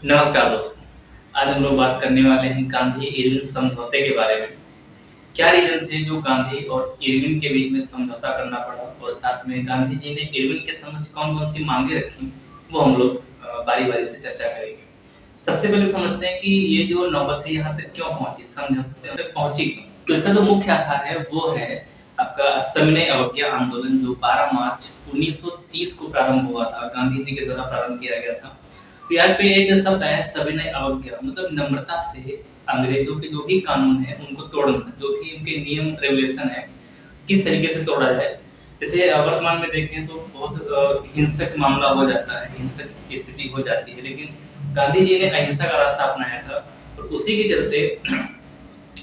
नमस्कार दोस्तों। आज हम लोग बात करने वाले हैं गांधी-इरविन समझौते के बारे में। क्या रीज़न थे जो गांधी और इरविन के बीच में समझौता करना पड़ा और साथ में गांधी जी ने इरविन के समक्ष कौन-कौन सी माँगें रखी, वो हम लोग बारी-बारी से चर्चा करेंगे। सबसे पहले समझते हैं कि ये जो नौबत है यहाँ तक क्यों पहुँची, समझौते तक पहुँची क्यों? तो इसका जो मुख्य आधार है वो है आपका सविनय अवज्ञा आंदोलन जो 12 मार्च 1930 को प्रारंभ हुआ था, गांधी जी के द्वारा प्रारंभ किया गया था। तो यहाँ पे एक शब्द आया है सविनय अवज्ञा मतलब नम्रता से अंग्रेजों के जो भी कानून है उनको तोड़ना, जो भी उनके नियम रेगुलेशन है, किस तरीके से तोड़ा जाए। जैसे वर्तमान में देखें तो बहुत हिंसक मामला हो जाता है, हिंसक स्थिति हो जाती है, लेकिन गांधी जी ने अहिंसा का रास्ता अपनाया था और उसी के चलते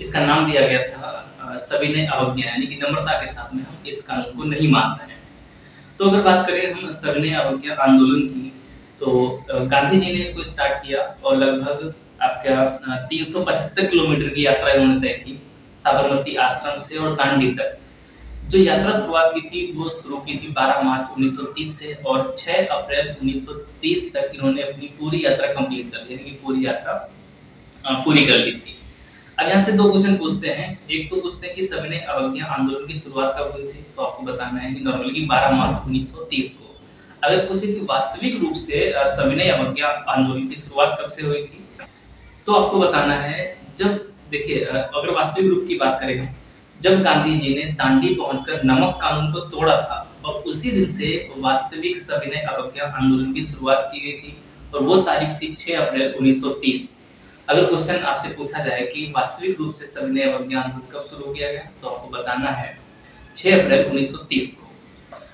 इसका नाम दिया गया था सविनय अवज्ञा यानी कि नम्रता के साथ में हम इस कानून को नहीं मान रहे हैं। तो अगर बात करें हम सविनय अवज्ञा आंदोलन की तो गांधी जी ने इसको स्टार्ट किया और लगभग आपका 375 किलोमीटर की यात्रा इन्होंने तय की साबरमती आश्रम से और दांडी तक। जो यात्रा शुरुआत की थी वो शुरू की थी 12 मार्च 1930 से और 6 अप्रैल 1930 तक इन्होंने अपनी पूरी यात्रा कंप्लीट कर ली यानी कि पूरी यात्रा पूरी कर ली थी। अब यहाँ से दो क्वेश्चन पूछते हैं। एक तो पूछते हैं कि सविनय अवज्ञा आंदोलन की शुरुआत कब हुई थी? तो आपको बताना है कि नॉर्मली कि 12 मार्च 1930 को। अगर पूछे कि वास्तविक रूप से सविनय अवज्ञा आंदोलन की शुरुआत कब से हुई थी? तो आपको बताना है जब देखिए अगर वास्तविक रूप की बात करें हम, जब गांधी जी ने दांडी पहुंचकर नमक कानून को तोड़ा था और उसी दिन से वास्तविक सविनय अवज्ञा आंदोलन की शुरुआत की गई थी और वो तारीख थी 6 अप्रैल 1930। अगर क्वेश्चन आपसे पूछा जाए कि वास्तविक रूप से सविनय अवज्ञा आंदोलन कब शुरू किया गया तो आपको बताना है 6 अप्रैल 1930 को।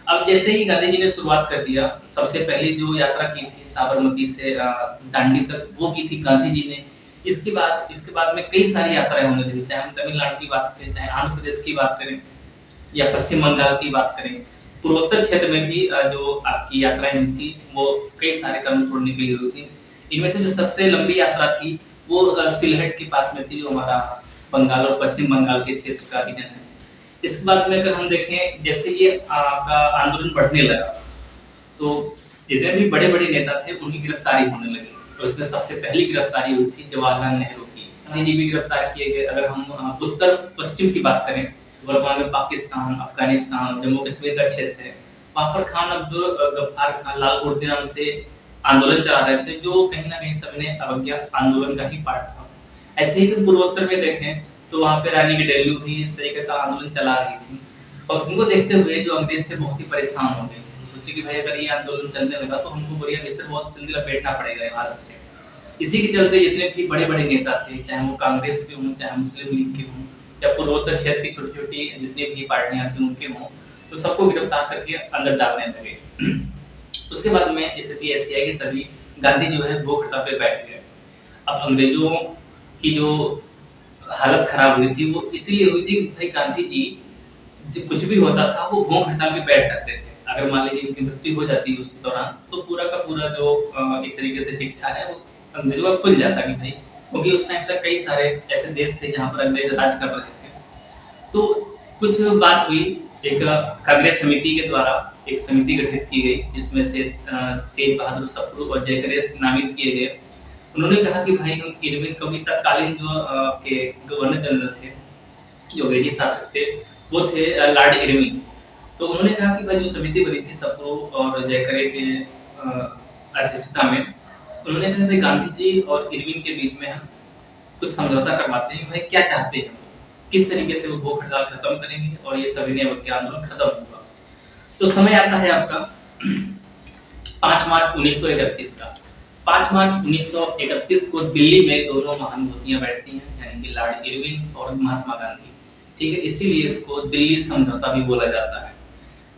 अब जैसे ही गांधी जी ने शुरुआत कर दिया, सबसे पहली जो यात्रा की थी साबरमती से दांडी तक वो की थी गांधी जी ने। इसके बाद में कई सारी यात्राएं होने लगी, चाहे हम तमिलनाडु की बात करें, चाहे आंध्र प्रदेश की बात करें या पश्चिम बंगाल की बात करें। पूर्वोत्तर क्षेत्र में भी जो आपकी यात्राएं हुई थी वो कई सारे कानून तोड़ने के लिए हुई थी। इनमें से जो सबसे लंबी यात्रा थी वो सिलहट के पास में थी जो हमारा बंगाल और पश्चिम बंगाल के क्षेत्र का रीजन है। इसके बाद में अगर हम देखें जैसे ये आपका आंदोलन बढ़ने लगा तो जितने भी बड़े-बड़े नेता थे उनकी गिरफ्तारी होने लगी और उसमें सबसे पहली गिरफ्तारी हुई थी जवाहरलाल नेहरू की। गांधी जी भी गिरफ्तार किए गए। अगर हम उत्तर पश्चिम की बात करें वर्तमान में पाकिस्तान, अफगानिस्तान, जम्मू कश्मीर का क्षेत्र है, वहाँ पर खान अब्दुल गफ्फार खान लाल कुर्ते से आंदोलन चला रहे थे जो कहीं न कहीं सविनय अवज्ञा आंदोलन का ही पार्ट था। ऐसे ही पूर्वोत्तर में देखें तो वहाँ पे रानी की डेल्यू भी इस तरीके का आंदोलन चला रही थी और उनको देखते हुए जो अंग्रेज थे बहुत ही परेशान हो गए। सोचे कि भाई अगर ये आंदोलन चलने लगा तो हमको बोरिया बिस्तर बहुत जल्दी लपेटना पड़ेगा भारत से। इसी के चलते जितने भी बड़े-बड़े नेता थे, चाहे वो कांग्रेस के हों, चाहे मुस्लिम लीग के हों या पूर्वोत्तर क्षेत्र की छोटी-छोटी जितनी भी पार्टियां थी उनके हों, तो सबको गिरफ्तार करके अंदर डालने लगे। उसके बाद में स्थिति ऐसी है कि सभी गांधी जो है भूख हड़ताल पे बैठ गए। अब अंग्रेजों की जो हालत खराब हुई थी वो इसीलिए हुई थी भाई गांधी जी जब कुछ भी होता था वो भूख हड़ताल पे बैठ जाते थे। अगर मान लीजिए उनकी मृत्यु हो जाती उस दौरान तो पूरा का पूरा जो एक तरीके से चिट्ठा है वो अंग्रेजों का खुल जाता कि भाई क्योंकि उस टाइम तक कई सारे ऐसे देश थे जहाँ पर अंग्रेज राज कर रहे थे। तो कुछ बात हुई एक कांग्रेस समिति के द्वारा एक समिति गठित की गई जिसमें से तेज बहादुर सप्रू और जयकरे नामित किए गए। उन्होंने कहा कि भाई हम इरविन कभी तत्कालीन जो के गवर्नर जनरल थे जो अंग्रेजी शासक थे वो थे लॉर्ड इरविन। तो उन्होंने कहा कि भाई जो समिति बनी थी सप्रू और जयकरे के अध्यक्षता में उन्होंने कहा कि गांधी जी और इरविन के बीच में हम कुछ समझौता करवाते हैं भाई क्या चाहते हैं किस तरीके से वो भूख हड़ताल खत्म करेंगे और ये सविनय अवज्ञा आंदोलन खत्म होगा। तो समय आता है आपका 5 मार्च 1931 का। 5 मार्च 1931 को दिल्ली में दोनों महानुभूतियां बैठती हैं यानी कि लॉर्ड इरविन और महात्मा गांधी। ठीक है, इसीलिए इसको दिल्ली समझौता भी बोला जाता है।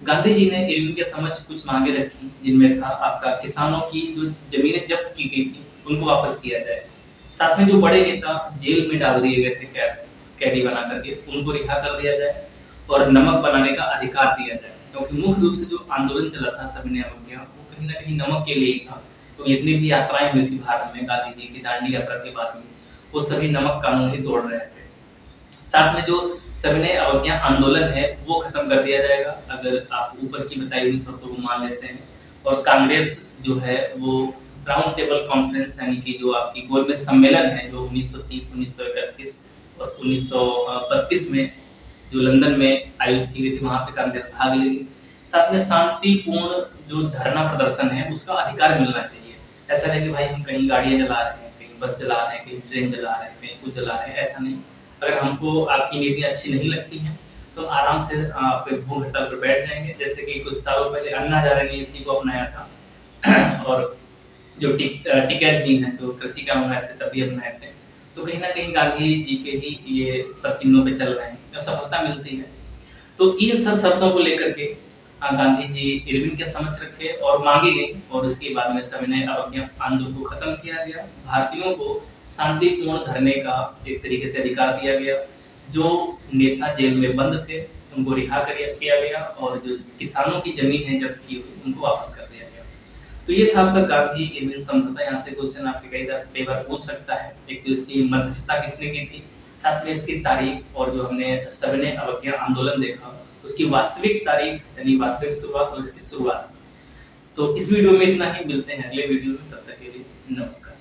गांधी जी ने इरविन के समक्ष कुछ मांगे रखी जिनमें था आपका किसानों की जो जमीनें जब्त की गई थी उनको वापस किया जाए। साथ में जो बड़े नेता जेल में डाल दिए गए थे कैदी बना करके उनको रिहा कर दिया जाए और नमक बनाने का अधिकार दिया जाए क्योंकि मुख्य रूप से जो आंदोलन चला था सविनय अवज्ञा वो कहीं न कहीं नमक के लिए ही था। तो जितनी भी यात्राएं हुई थी भारत में गांधी जी की दांडी यात्रा के बाद में वो सभी नमक कानून ही तोड़ रहे थे। साथ में जो सविनय अवज्ञा आंदोलन है वो खत्म कर दिया जाएगा अगर आप ऊपर की बताई हुई शर्तों को मान लेते हैं और कांग्रेस जो है वो राउंड टेबल कॉन्फ्रेंस यानी कि जो आपकी गोलमेज सम्मेलन है जो 1930, 1931 और 1932 में जो लंदन में आयोजित की गई थी, वहाँ पे कांग्रेस भाग लेगी। साथ में शांतिपूर्ण जो धरना प्रदर्शन है उसका अधिकार मिलना चाहिए। ऐसा नहीं कि भाई हम कहीं गाड़ियाँ जला रहे हैं, कहीं बस जला रहे हैं, कहीं ट्रेन जला रहे हैं, कहीं कुछ जला रहे हैं, ऐसा नहीं। अगर हमको आपकी नीतियाँ अच्छी नहीं लगती हैं तो आराम से फिर भूख हड़ताल पर बैठ जाएंगे। जैसे कि कुछ सालों पहले अन्ना हजारे ने इसी को अपनाया था और जो टिकैत जी हैं जो कृषि का बनाए थे तभी अपनाए थे। तो कहीं ना कहीं गांधी जी के ही ये चिन्हों पे चल रहे हैं, जब सफलता मिलती है तो इन सब शब्दों को लेकर के गांधी जी इरविन के समक्ष रखे और मांगी गई और उसके बाद में सविनय अवज्ञा आंदोलन को खत्म किया गया। भारतीयों को शांतिपूर्ण धरने का एक तरीके से अधिकार दिया गया। जो नेता जेल में बंद थे उनको रिहा किया गया और जो किसानों की जमीन है जब्त की हुई उनको वापस कर दिया गया। तो ये था आपका गांधी इरविन समझौता। यहाँ से क्वेश्चन आपके कई बार पूछ सकता है। एक तो इसकी मध्यस्थता किसने की थी, साथ में इसकी तारीख और जो हमने सविनय अवज्ञा आंदोलन देखा उसकी वास्तविक तारीख यानी वास्तविक शुरुआत और इसकी शुरुआत। तो इस वीडियो में इतना ही, मिलते हैं अगले वीडियो में, तब तक के लिए नमस्कार।